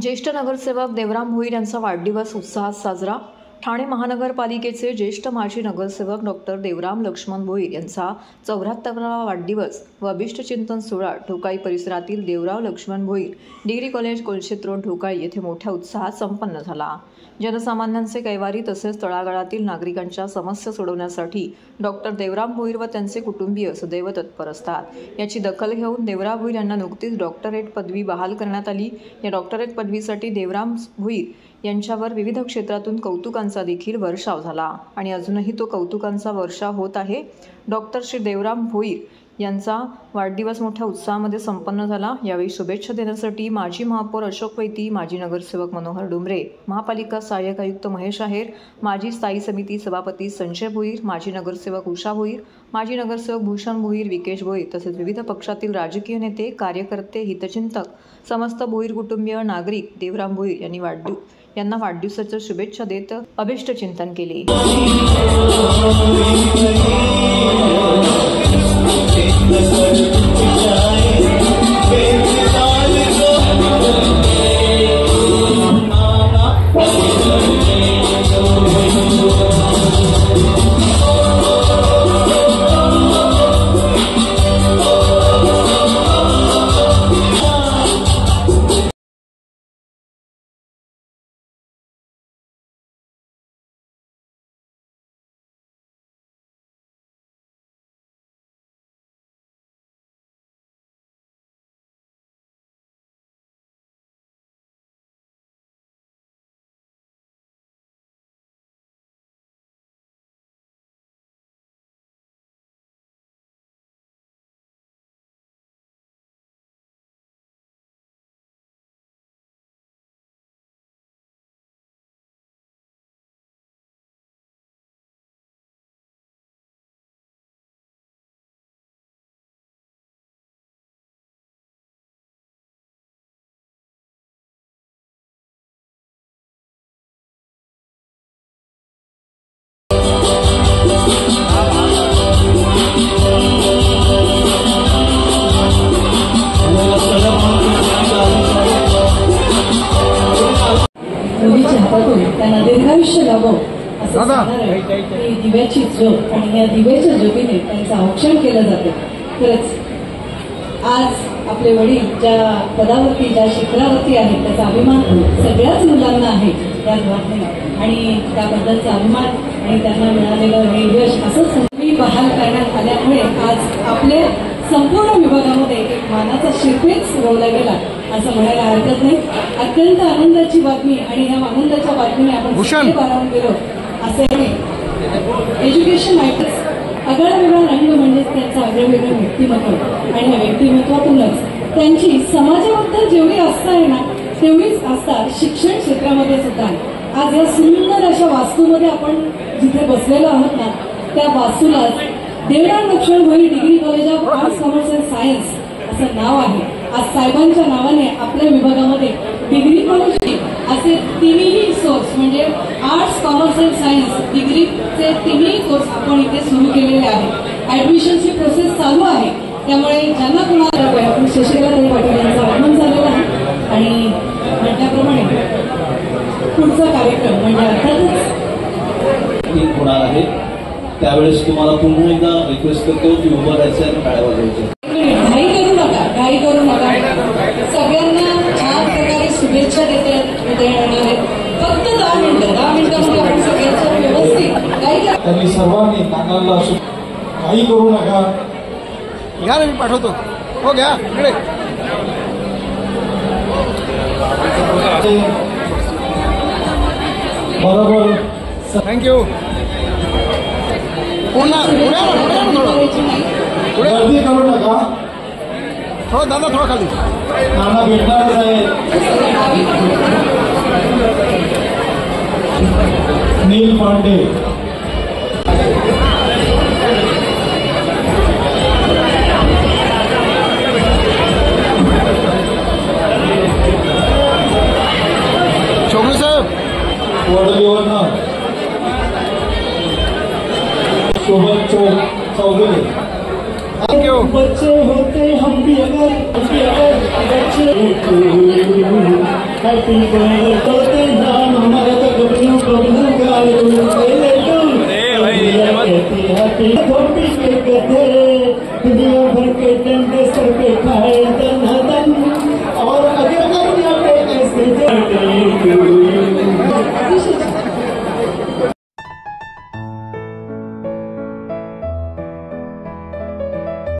ज्येष्ठ नगरसेवक देवराम भोईर यांचा वाढदिवस उत्साहात साजरा। ठाणे महानगरपालिकेचे ज्येष्ठ माजी नगरसेवक डॉक्टर देवराम लक्ष्मण भोईर यांचा 74वा वाढदिवस व अभिष्टचिंतन सोहळा ढोकाई परिसरातील Devrao Laxman Bhoir degree college Kolshet road Dhokai येथे मोठ्या उत्साहात संपन्न झाला। जनसामान्यांचे कैवारी तसेच तळागाळातील नागरिकांच्या समस्या सोडवण्यासाठी डॉक्टर देवराम भोईर व त्यांचे कुटुंबीय सदैव तत्पर असतात। याची दखल घेऊन देवराम भोईर यांना नुकतीच डॉक्टरेट पदवी बहाल करण्यात आली। या डॉक्टरेट पदवीसाठी देवराम भोईर यांच्यावर विविध क्षेत्रातून कौतुकांचा देखील वर्षाव झाला आणि अजूनही तो कौतुकांचा वर्षाव होत आहे। डॉक्टर श्री देवराम भोईर यांचा वाढदिवस मोठ्या उत्साहामध्ये संपन्न झाला। यावेळी शुभेच्छा देण्यासाठी माजी महापौर अशोक वैती, माजी नगरसेवक मनोहर डुमरे, महापालिका सहाय्यक आयुक्त महेश आहेर, माजी स्थायी समिती सभापती संजय भोईर, माजी नगरसेवक उषा भोईर, माजी नगरसेवक भूषण भोईर, विकेश भोईर तसेच विविध पक्षातील राजकीय नेते, कार्यकर्ते, हितचिंतक, समस्त भोईर कुटुंबीय नागरिक देवराम भोईर यांना वाढदिवसाच्या शुभेच्छा देत अभिष्टचिंतन केले। त्यांना दीर्घायुष्य लाभो असं सांगणार ही दिव्याची ज्योत आणि या दिव्याच्या ज्योतीने त्यांचं औक्षण केलं जाते। खरंच आज आपले वडील ज्या पदावरती ज्या शिखरावरती आहेत त्याचा अभिमान सगळ्याच मुलांना आहे या घरातून आणि त्याबद्दलचा अभिमान आणि त्यांना मिळालेलं हे यश असंच संधी बहाल करण्यात आल्यामुळे आज आपले संपूर्ण विभागामध्ये एक मानाचा शिरपेच रोवला गेला असं म्हणायला हरकत नाही। अत्यंत आनंदाची बातमी आणि या आनंदाच्या बातमीने आपण पारावून गेलो असे एज्युकेशन मॅटर्स आगळावेगळा रंग म्हणजे त्यांचं आगळंवेगळं व्यक्तिमत्व आणि या व्यक्तिमत्वातूनच त्यांची समाजाबद्दल जेवढी आस्था आहे ना तेवढीच आस्था शिक्षण क्षेत्रामध्ये सुद्धा आहे। आज या सुंदर अशा वास्तूमध्ये आपण जिथे बसलेलो आहोत ना त्या वास्तूलाच Devram Laxman Bhoir degree college of arts commerce and science असं नाव आहे। आज साहेबांच्या नावाने आपल्या विभागामध्ये डिग्री कॉलेज असे तिन्ही सोर्स म्हणजे आर्ट्स कॉमर्स अँड सायन्स डिग्रीचे तिन्ही कोर्स आपण इथे सुरू केलेले आहेत। ऍडमिशनची प्रोसेस चालू आहे त्यामुळे ज्यांना कोणाला शशिकलाताई पाटील यांचं आगमन झालेलं आहे आणि म्हटल्याप्रमाणे पुढचा कार्यक्रम म्हणजे अर्थातच होणार आहे। त्यावेळेस तुम्हाला पुन्हा एकदा रिक्वेस्ट करतो की उभं राहायचं आणि टाळ्या वाजवायच्या। घाई करू नका सगळ्यांना छान प्रकारे शुभेच्छा देणार आहेत। फक्त 10 मिनिटांमध्ये आपण सगळ्यांचं व्यवस्थित त्यांनी सर्वांनी कानाला घाई करू नका। घ्या मी पाठवतो हो घ्या इकडे बरोबर थँक्यू गर्दी करू नका। हो दादा थोडा खाली नाना भेटणारच आहे। नील पांडे चौगले साहेब वडलीवरनं सोबत चौगले बच्चे होते हम भी अगर बच्चे होते हैप्पी बर्थडे नाम हमारा तो गबनू गबनू गाल ले तुम हैप्पी हैप्पी के कहते दुनिया भर के डंडे सर पे खाए